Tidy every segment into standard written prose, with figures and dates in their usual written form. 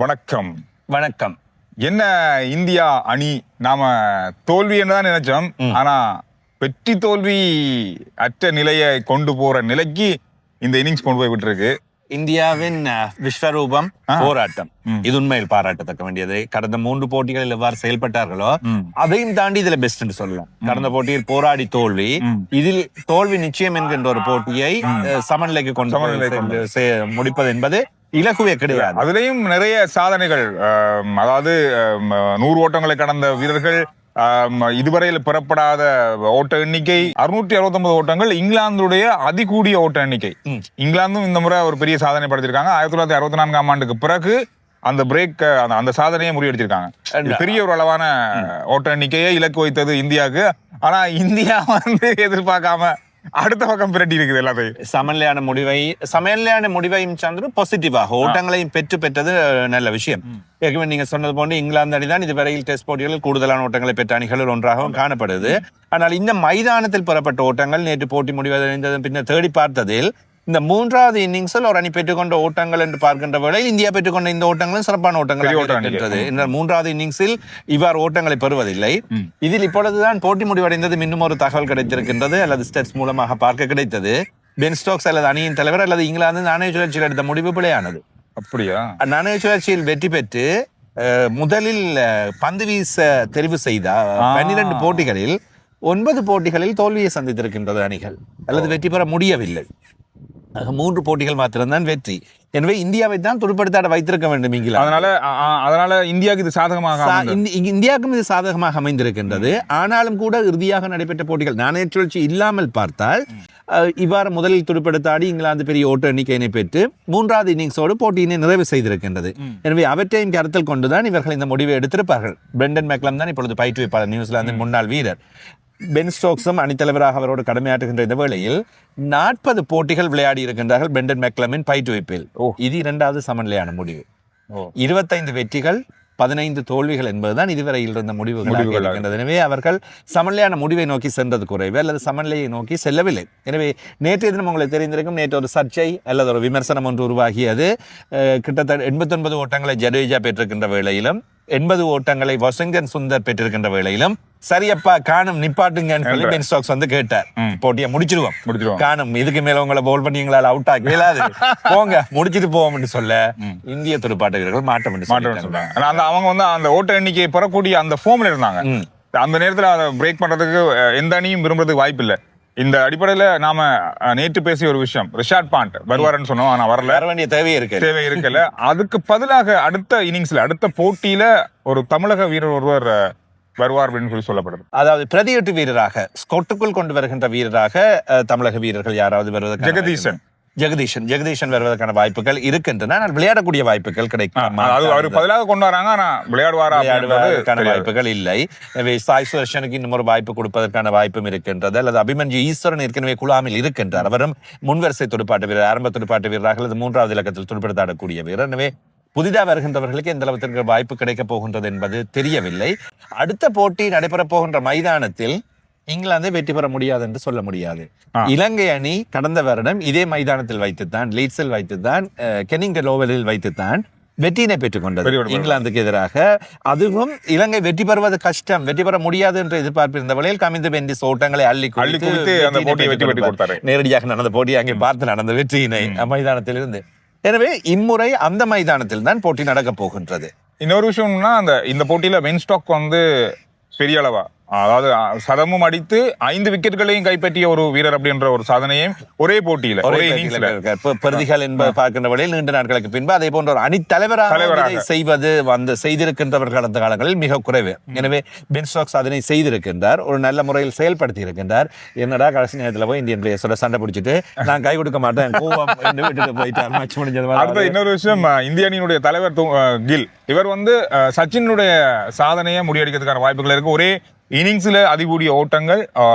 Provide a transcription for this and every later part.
வணக்கம். வணக்கம். என்ன இந்தியா அணி நாம தோல்வி என்னதான் நினைச்சோம். ஆனா வெற்றி தோல்வி அற்ற நிலையை கொண்டு போற நிலைக்கு இந்த இன்னிங்ஸ் கொண்டு போய் விட்டுருக்கு. இந்தியாவின் விஸ்வரூபம் போராட்டம் இது உண்மையில் பாராட்டத்தக்க வேண்டியது. கடந்த 3 போட்டிகளில் எவ்வாறு செயல்பட்டார்களோ அதையும் தாண்டி இதுல பெஸ்ட் சொல்லலாம். கடந்த போட்டியில் போராடி தோல்வி, இதில் தோல்வி நிச்சயம் என்கின்ற ஒரு போட்டியை சமநிலைக்கு கொண்டு முடிப்பது என்பது இலகுவே கிடையாது. அதுலயும் நிறைய சாதனைகள், அதாவது 100 ஓட்டங்களை கடந்த வீரர்கள், இதுவரையில் பெறப்படாத ஓட்ட எண்ணிக்கை 669 ஓட்டங்கள். இங்கிலாந்துடைய அதிகூடிய ஓட்ட எண்ணிக்கை. இங்கிலாந்தும் இந்த முறை ஒரு பெரிய சாதனை படுத்திருக்காங்க. 1964ஆம் ஆண்டுக்கு பிறகு அந்த பிரேக், அந்த சாதனையை முறியடிச்சிருக்காங்க. பெரிய ஒரு அளவான ஓட்ட எண்ணிக்கையை இலக்கு வைத்தது இந்தியாவுக்கு. ஆனா இந்தியா எதிர்பார்க்காம அடுத்த பக்கம் பிரட்டி இருக்குது எல்லாத்தையும். சமநிலையான முடிவையும் சார்ந்து பாசிட்டிவாக ஓட்டங்களையும் பெற்றது நல்ல விஷயம். ஏற்கனவே நீங்க சொன்னது போன்று இங்கிலாந்து அணிதான் இதுவரையில் டெஸ்ட் போட்டிகளில் கூடுதலான ஓட்டங்களை பெற்ற அணிகளில் ஒன்றாகவும் காணப்படுது. ஆனால் இந்த மைதானத்தில் பெறப்பட்ட ஓட்டங்கள் நேற்று போட்டி முடிவடைந்தது பின்னர் தேடி பார்த்ததில் இந்த 3வது இன்னிங்ஸில் ஒரு அணி பெற்றுக்கொண்ட ஓட்டங்கள் என்று பார்க்கின்ற வேளையில் இந்தியா பெற்றுக்கொண்ட இந்த ஓட்டங்களும் சிறப்பான ஓட்டங்கள். இந்த 3வது இன்னிங்ஸில் இவ்வாறு ஓட்டங்களை பெறுவதில்லை. இதில் இப்பொழுதுதான் போட்டி முடிவடைந்தது இன்னும் ஒரு தகவல் கிடைத்திருக்கின்றது, அல்லது ஸ்டெட்ஸ் மூலமாக பார்க்க கிடைத்தது. பென் ஸ்டோக்ஸ் அல்லது அணியின் தலைவர் அல்லது இங்கிலாந்து நாணய சுழற்சியில் எடுத்த முடிவு பிழையானது. அப்படியா? நாணய சுழற்சியில் வெற்றி பெற்று முதலில் பந்து வீச தெரிவு செய்த 12 போட்டிகளில் 9 போட்டிகளில் தோல்வியை சந்தித்திருக்கின்றது அணிகள், அல்லது வெற்றி பெற முடியவில்லை. 3 போட்டிகள் மாத்திரம்தான் வெற்றி. எனவே இந்தியாவை தான் துடுப்படுத்தாட வைத்திருக்க வேண்டும் இங்கிலாந்து. அதனால இந்தியாவுக்கு இது சாதகமாக இந்தியாவுக்கும் இது சாதகமாக அமைந்திருக்கின்றது. ஆனாலும் கூட இறுதியாக நடைபெற்ற போட்டிகள் நாணய சுழற்சி இல்லாமல் பார்த்தால் இவ்வாறு முதலில் துடுப்படுத்தாடி இங்கிலாந்து பெரிய ஓட்ட எண்ணிக்கையினை பெற்று 3வது இன்னிங்ஸோடு போட்டியினை நிறைவு செய்திருக்கின்றது. எனவே அவற்றையும் கருத்தில் கொண்டுதான் இவர்கள் இந்த முடிவை எடுத்திருப்பார்கள். பிரெண்டன் மெக்லம் தான் இப்பொழுது பயிற்றுவிப்பாளர், நியூசிலாந்தின் முன்னாள் வீரர். பென் ஸ்டோக்ஸும் அணித்தலைவராக அவரோடு கடமையாற்றுகின்ற இந்த வேளையில் 40 போட்டிகள் விளையாடி இருக்கின்றார்கள் பிரெண்டன் மெக்லமின் பயிற்றுவிப்பில். இது 2வது சமநிலையான முடிவு. 25 வெற்றிகள் 15 தோல்விகள் என்பதுதான் இதுவரையில் இருந்த முடிவுகள் இருக்கின்றது. எனவே அவர்கள் சமநிலையான முடிவை நோக்கி சென்றது குறைவு, அல்லது சமநிலையை நோக்கி செல்லவில்லை. எனவே நேற்றைய தினம் உங்களுக்கு தெரிந்திருக்கும், நேற்று ஒரு சர்ச்சை அல்லது ஒரு விமர்சனம் ஒன்று உருவாகியது. கிட்டத்தட்ட 89 ஓட்டங்களை ஜடேஜா பெற்றிருக்கின்ற வேளையிலும் 80 ஓட்டங்களை வாஷிங்டன் சுந்தர் பெற்றிருக்கின்ற வேளையிலும் சரியப்பா காணும் நிப்பாட்டுங்கன்னு சொல்லி பென் ஸ்டோக்ஸ் வந்து கேட்டார். போட்டியை முடிச்சிருவோம், காணும் இதுக்கு மேல உங்களை பவுல் பண்ணி எங்களால் அவுட் ஆக இயலாது, போங்க முடிச்சிட்டு போவோம்னு சொல்ல இந்திய துடுப்பாட்ட வீரர்கள் மாட்டோம் சொல்றாங்க. அவங்க வந்து அந்த ஓட்ட எண்ணிக்கையை பெறக்கூடிய அந்த ஃபார்ம்ல இருந்தாங்க. அந்த நேரத்தில் அதை பிரேக் பண்றதுக்கு எந்த அணியும் விரும்புறதுக்கு வாய்ப்பு இல்லை. இந்த அடிப்படையில நாம நேற்று பேசிய ஒரு விஷயம், ரிஷாட் பாண்ட் வருவாருன்னு சொன்னோம், ஆனா வர வேண்டிய தேவை இருக்கல. அதுக்கு பதிலாக அடுத்த இன்னிங்ஸ்ல அடுத்த போட்டியில ஒரு தமிழக வீரர் ஒருவர் வருவார் அப்படின்னு சொல்லி சொல்லப்படுது. அதாவது பிரதியீட்டு வீரராக, ஸ்கொட்டுக்குள் கொண்டு வருகின்ற வீரராக தமிழக வீரர்கள் யாராவது வருவதற்கு ஜெகதீஷன் வருவதற்கான வாய்ப்புகள் இருக்கின்றன. ஆனால் விளையாடக்கூடிய வாய்ப்புகள் கிடைக்கும். அவர் பதிலாக கொண்டு வராங்க, ஆனா விளையாடுவதற்கான வாய்ப்புகள் இல்லை. எனவே சாய் சுதர்ஷனுக்கு இன்னும் ஒரு வாய்ப்பு கொடுப்பதற்கான வாய்ப்பும் இருக்கின்றது. அல்லது அபிமன்யு ஈஸ்வரன் ஏற்கனவே குழாமில் இருக்கின்றார். அவரும் முன்வரிசை துடுப்பாட்ட வீரர், ஆரம்ப துடுப்பாட்ட வீரராக அல்லது 3வது இலக்கத்தில் துடுப்படுத்தாடக்கூடிய வீரர். எனவே புதிதாக வருகின்றவர்களுக்கு எந்த அளவுக்கு வாய்ப்பு கிடைக்கப் போகின்றது என்பது தெரியவில்லை. அடுத்த போட்டி நடைபெறப் போகின்ற மைதானத்தில் இங்கிலாந்தை வெற்றி பெற முடியாது என்று சொல்ல முடியாது. இலங்கை அணி கடந்த வருடம் இதே மைதானத்தில் வைத்துத்தான், லீட்ஸில் வைத்துத்தான், கெனிங்டன் ஓவலில் வைத்துத்தான் வெற்றியினை பெற்றுக் கொண்டது இங்கிலாந்துக்கு எதிராக. அதுவும் இலங்கை வெற்றி பெறுவது கஷ்டம், வெற்றி பெற முடியாது என்று எதிர்பார்ப்பிருந்த வேளையில் கமிந்து பெண்டிஸ் ஓட்டங்களை அள்ளி குடித்து நேரடியாக நடந்த போட்டி அங்கே பார்த்து நடந்த வெற்றியினை மைதானத்தில் இருந்து. எனவே இம்முறை அந்த மைதானத்தில் தான் போட்டி நடக்க போகின்றது. இன்னொரு விஷயம்னா, இந்த போட்டியில பென் ஸ்டோக்ஸ் வந்து பெரிய அளவா, அதாவது சதமும் அடித்து 5 விக்கெட்டுகளையும் கைப்பற்றிய ஒரு வீரர் அப்படின்ற ஒரு சாதனையும் ஒரே போட்டியில பிரதிகள் என்பது பார்க்கின்ற வழியில் நீண்ட நாட்களுக்கு பின்பு அதே போன்ற ஒரு அணி தலைவராக செய்வது செய்திருக்கின்றவர்கள் அந்த காலங்களில் மிக குறைவு. எனவே பென் ஸ்டோக்ஸ் அதனை செய்திருக்கின்றார், ஒரு நல்ல முறையில் செயல்படுத்தி இருக்கின்றார். என்னடா கடைசி நேரத்தில் போய் இந்தியன் பிளேயர்ஸோட சண்டை பிடிச்சிட்டு நான் கை கொடுக்க மாட்டேன் போயிட்டார். இன்னொரு விஷயம், இந்திய அணியினுடைய தலைவர் கில், இவர் வந்து சச்சினுடைய சாதனையை முறியடிக்கிறதுக்கான வாய்ப்புகள் இருக்கு. ஒரே இன்னிங்ஸ்ல அதிகூடிய ஓட்டங்கள்,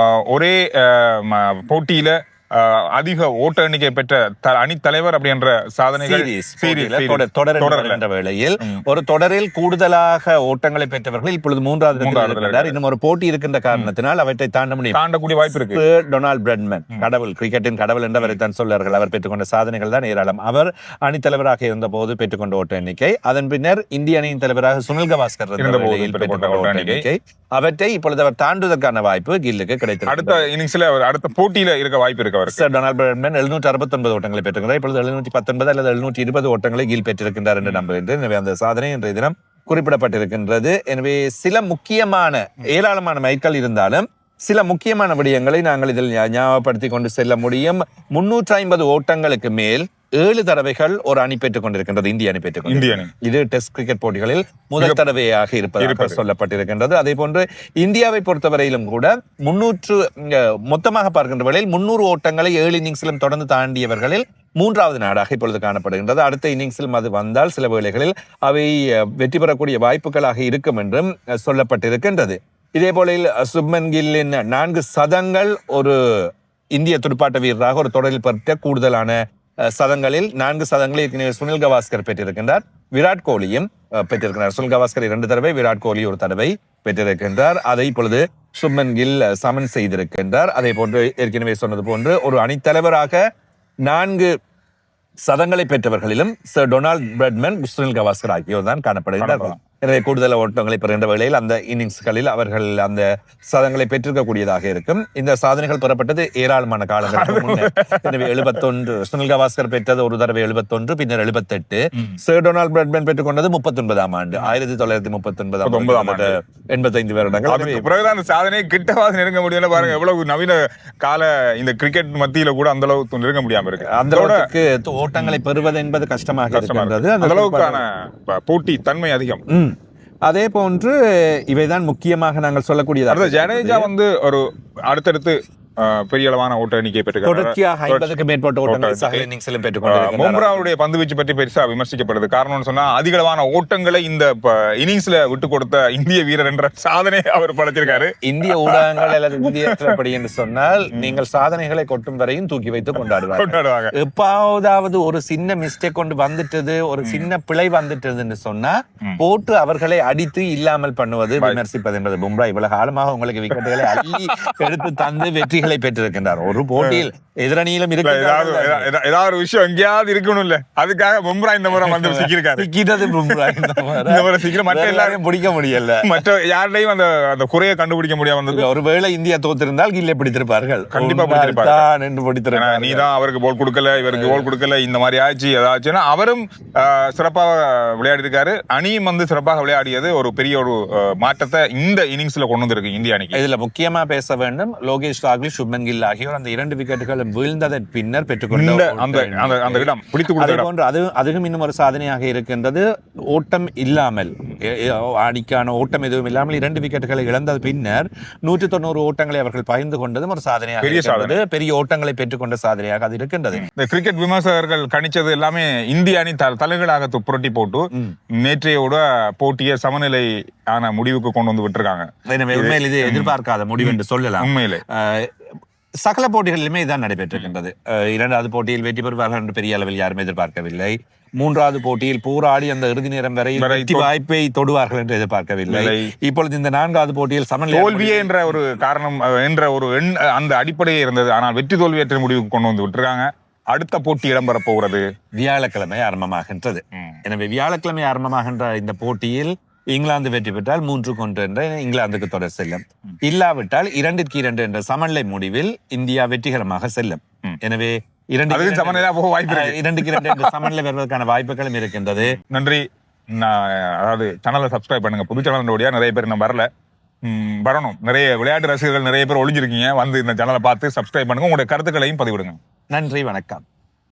ஒரே போட்டியில அதிக ஓட்ட எண்ணிக்கை பெற்ற அணித்தலைவர் அப்படின்ற சாதனைகள் தொடர் என்ற வேளையில் ஒரு தொடரில் கூடுதலாக ஓட்டங்களை பெற்றவர்கள் இப்பொழுது மூன்றாவது இன்னும் ஒரு போட்டி இருக்கின்ற காரணத்தினால் அவற்றை தாண்டக்கூடிய வாய்ப்பு இருக்கு. டொனால்ட் பிரெட்மன் கடவுள், கிரிக்கெட்டின் கடவுள் என்றவரை தான் சொல்வார்கள். அவர் பெற்றுக்கொண்ட சாதனைகள் தான் ஏராளம். அவர் அணித்தலைவராக இருந்த போது பெற்றுக்கொண்ட ஓட்ட எண்ணிக்கை, அதன் பின்னர் இந்திய அணியின் தலைவராக சுனில் கவாஸ்கர் பெற்றுக்கொண்ட ஓட்ட எண்ணிக்கை, அவற்றை இப்பொழுது அவர் தாண்டுவதற்கான வாய்ப்பு கில்லுக்கு கிடைத்தது. அடுத்த இன்னிங்ஸ்ல அடுத்த போட்டியில இருக்க வாய்ப்பு இருக்கு அவருக்கு. டொனால்ட் பிரெட்மன் 769 ஓட்டங்களை பெற்றிருக்கிறார். இப்பொழுது 719 அல்லது 720 ஓட்டங்களை கில் பெற்றிருக்கின்றார் என்று நம்புகின்றேன். எனவே அந்த சாதனை இன்றைய தினம் குறிப்பிடப்பட்டிருக்கின்றது. எனவே சில முக்கியமான ஏராளமான மைல்கல் இருந்தாலும் சில முக்கியமான விடயங்களை நாங்கள் இதில் ஞாபகப்படுத்திக் கொண்டு செல்ல முடியும். 350 ஓட்டங்களுக்கு மேல் 7 தடவைகள் ஒரு அணி பெற்றுக் கொண்டிருக்கின்றது, இந்திய அணி பெற்றுக் கொண்டிருக்கிறது. இது டெஸ்ட் கிரிக்கெட் போட்டிகளில் முதல் தடவையாக இருப்பதாக சொல்லப்பட்டிருக்கின்றது. அதே போன்று இந்தியாவை பொறுத்தவரையிலும் கூட மொத்தமாக பார்க்கின்ற வேளையில் 300 ஓட்டங்களை 7 இன்னிங்ஸிலும் தொடர்ந்து தாண்டியவர்களில் 3வது நாடாக இப்பொழுது காணப்படுகின்றது. அடுத்த இன்னிங்ஸிலும் அது வந்தால் சில வேளைகளில் அவை வெற்றி பெறக்கூடிய வாய்ப்புகளாக இருக்கும் என்றும் சொல்லப்பட்டிருக்கின்றது. இதே போல சுப்மன் கில்லின் 4 சதங்கள் ஒரு இந்திய துடுப்பாட்ட வீரராக ஒரு தொடரில் பெற்ற கூடுதலான சதங்களில் 4 சதங்களை ஏற்கனவே சுனில் கவாஸ்கர் பெற்றிருக்கின்றார். விராட் கோலியும் பெற்றிருக்கிறார். சுனில் கவாஸ்கர் 2 தடவை, விராட் கோலி 1 தடவை பெற்றிருக்கின்றார். அதை இப்பொழுது சுப்மன் கில் சமன் செய்திருக்கின்றார். அதே போன்று ஏற்கனவே சொன்னது போன்று ஒரு அணித்தலைவராக 4 சதங்களை பெற்றவர்களிலும் சர் டொனால்ட் பிரெட்மன், சுனில் கவாஸ்கர் ஆகியோர் தான் காணப்படுகிறார்கள். எனவே கூடுதல் ஓட்டங்களை பெறுகின்ற வேளையில் அந்த இன்னிங்ஸ்களில் அவர்கள் அந்த சதங்களை பெற்றிருக்கக்கூடியதாக இருக்கும். இந்த சாதனைகள் பெறப்பட்டது ஏராளமான காலங்களுக்கு முன்னர். எனவே 71 சுனில் கவாஸ்கர் பெற்றது ஒரு தடவை 71, பின்னர் 78. சர் டொனால்ட் பிரெட்மன் பெற்றுக்கொண்டது 39ஆம் ஆண்டு 1939 85 வருடங்கள். பிறகுதான் அந்த சாதனையை கிட்டவாது நெருங்க முடியல. பாருங்க எவ்வளவு நவீன கால இந்த கிரிக்கெட் மத்தியில கூட அந்த அளவுக்கு நெருங்க முடியாம இருக்கு. அந்த அளவுக்கு ஓட்டங்களை பெறுவது என்பது கஷ்டமாக இருக்கின்றது. அந்த அளவுக்கான போட்டி தன்மை அதிகம். அதே போன்று இவைதான் முக்கியமாக நாங்கள் சொல்லக்கூடியது. ஜடேஜா ஒரு அடுத்தடுத்து பெரிய அளவான ஓட்ட எண்ணிக்கை தொடர்ச்சியாக 50க்கு மேற்பட்ட ஓட்டங்களை சக இன்னிங்ஸிலும் பெற்றுக்கொண்டிருக்கிறார். மும்ராவுடைய பந்து வீச்சு பற்றி பெருசா விமர்சிக்கப்படுது. காரணம்னு சொன்னா அதிக அளவான ஓட்டங்களை இந்த இன்னிங்ஸ்ல விட்டு கொடுத்த இந்திய வீரர் என்ற சாதனை அவர் படைச்சிருக்காரு. இந்திய ஊடகங்கள் அல்லது இந்திய திரைப்படி என்று சொன்னால் நீங்கள் சாதனைகளை கொட்டும் வரையும் தூக்கி வைத்து கொண்டாடுவாங்க. எப்பாவதாவது ஒரு சின்ன மிஸ்டேக் கொண்டு வந்துட்டது, ஒரு சின்ன பிழை வந்துட்டதுன்னு சொன்னா போட்டு அவர்களை அடித்து இல்லாமல் பண்ணுவது, விமர்சிப்பது என்பது. பும்ரா இவ்வளவு காலமாக உங்களுக்கு விக்கெட்டுகளை அள்ளி எடுத்து தந்து வெற்றிகளை பெற்றிருக்கின்றார். ஒரு போட்டியில் எதிரணியிலும் ஏதாவது ஒரு விஷயம் எங்கேயாவது இருக்கணும் இல்ல, அதுக்காக பும்ரா இந்த முறை வந்து சிக்கிட்டது. பும்ரா இந்த முறை சிக்கிற மற்ற எல்லாரையும் பிடிக்க முடியல, மற்ற யாரையும் அந்த குறையை கண்டுபிடிக்க முடியாம. ஒருவேளை இந்தியா தோத்திருந்தால் கில்லை பிடித்திருப்பார்கள், கண்டிப்பா பிடித்திருப்பார்கள். நீதான் அவருக்கு போல் கொடுக்கல, இவருக்கு போல் கொடுக்கல, இந்த மாதிரி ஆச்சு ஏதாச்சுன்னா. அவரும் சிறப்பாக விளையாடி இருக்காரு. அணியும் சிறப்பாக விளையாடியது ஒரு பெரிய ஒரு மாற்றத்தை இந்த இன்னிங்ஸ்ல கொண்டு வந்திருக்கு இந்திய அணிக்கு. இதுல முக்கியமா பேச வேண்டும், லோகேஷ் ராகுல், சுப்மன் கில் ஆகியோர் அந்த 2 விக்கெட்டுகள் வீழ்ந்ததன் பின்னர் பெற்றுக்கொண்ட அந்த இடம் பிடித்து கொடுத்த அதுவும் இன்னும் ஒரு சாதனையாக இருக்கின்றது. ஓட்டம் இல்லாமல், அணிக்கான ஓட்டம் எதுவும் இல்லாமல் 2 விக்கெட்டுகளை இழந்த பின்னர் 190 ஓட்டங்களை அவர்கள் பகிர்ந்து கொண்டதும் ஒரு சாதனையாக, பெரிய ஓட்டங்களை பெற்றுக்கொண்ட சாதனையாக அது இருக்கின்றது. இந்த கிரிக்கெட் விமர்சகர்கள் கணிச்சது எல்லாமே இந்திய அணி தலைகளாக புரட்டி போட்டு நேற்றையோட போட்டியை சமநிலை ஆன முடிவுக்கு கொண்டு வந்து விட்டுருக்காங்க. உண்மையில் இது எதிர்பார்க்காத முடிவு என்று சொல்லலாம். உண்மையிலே சகல போட்டிகளிலுமே இதான் நடைபெற்றிருக்கின்றது. 2வது போட்டியில் வெற்றி பெறுவார்கள் என்று பெரிய அளவில் யாரும் எதிர்பார்க்கவில்லை. 3வது போட்டியில் போராடி அந்த இறுதி நேரம் வரை வாய்ப்பை தொடுவார்கள் என்று எதிர்பார்க்கவில்லை. இப்பொழுது இந்த 4வது போட்டியில் தோல்வியே என்ற ஒரு காரணம் என்ற ஒரு அந்த அடிப்படையே இருந்தது. ஆனால் வெற்றி தோல்வியற்ற முடிவுக்கு கொண்டு வந்து விட்டுருக்காங்க. அடுத்த போட்டி இடம்பெற போகிறது வியாழக்கிழமை ஆரம்பமாகின்றது. எனவே வியாழக்கிழமை ஆரம்பமாகின்ற இந்த போட்டியில் இங்கிலாந்து வெற்றி பெற்றால் 3-1 என்ற இங்கிலாந்துக்கு தொடர் செல்லும். இல்லாவிட்டால் 2-2 என்ற சமநிலை முடிவில் இந்தியா வெற்றிகரமாக செல்லும். எனவே 2-2 என்ற சமநிலை வருவதற்கான வாய்ப்புகளும் இருக்கின்றது. நன்றி. அதாவது சேனலை சப்ஸ்கிரைப் பண்ணுங்க. புது சேனல் நிறைய பேர் இன்னும் வரணும். நிறைய விளையாட்டு ரசிகர்கள் நிறைய பேர் ஒளிஞ்சிருக்கீங்க. இந்த சேனலை பார்த்து சப்ஸ்கிரைப் பண்ணுங்க. உங்களுடைய கருத்துக்களையும் பதிவிடுங்க. நன்றி, வணக்கம்.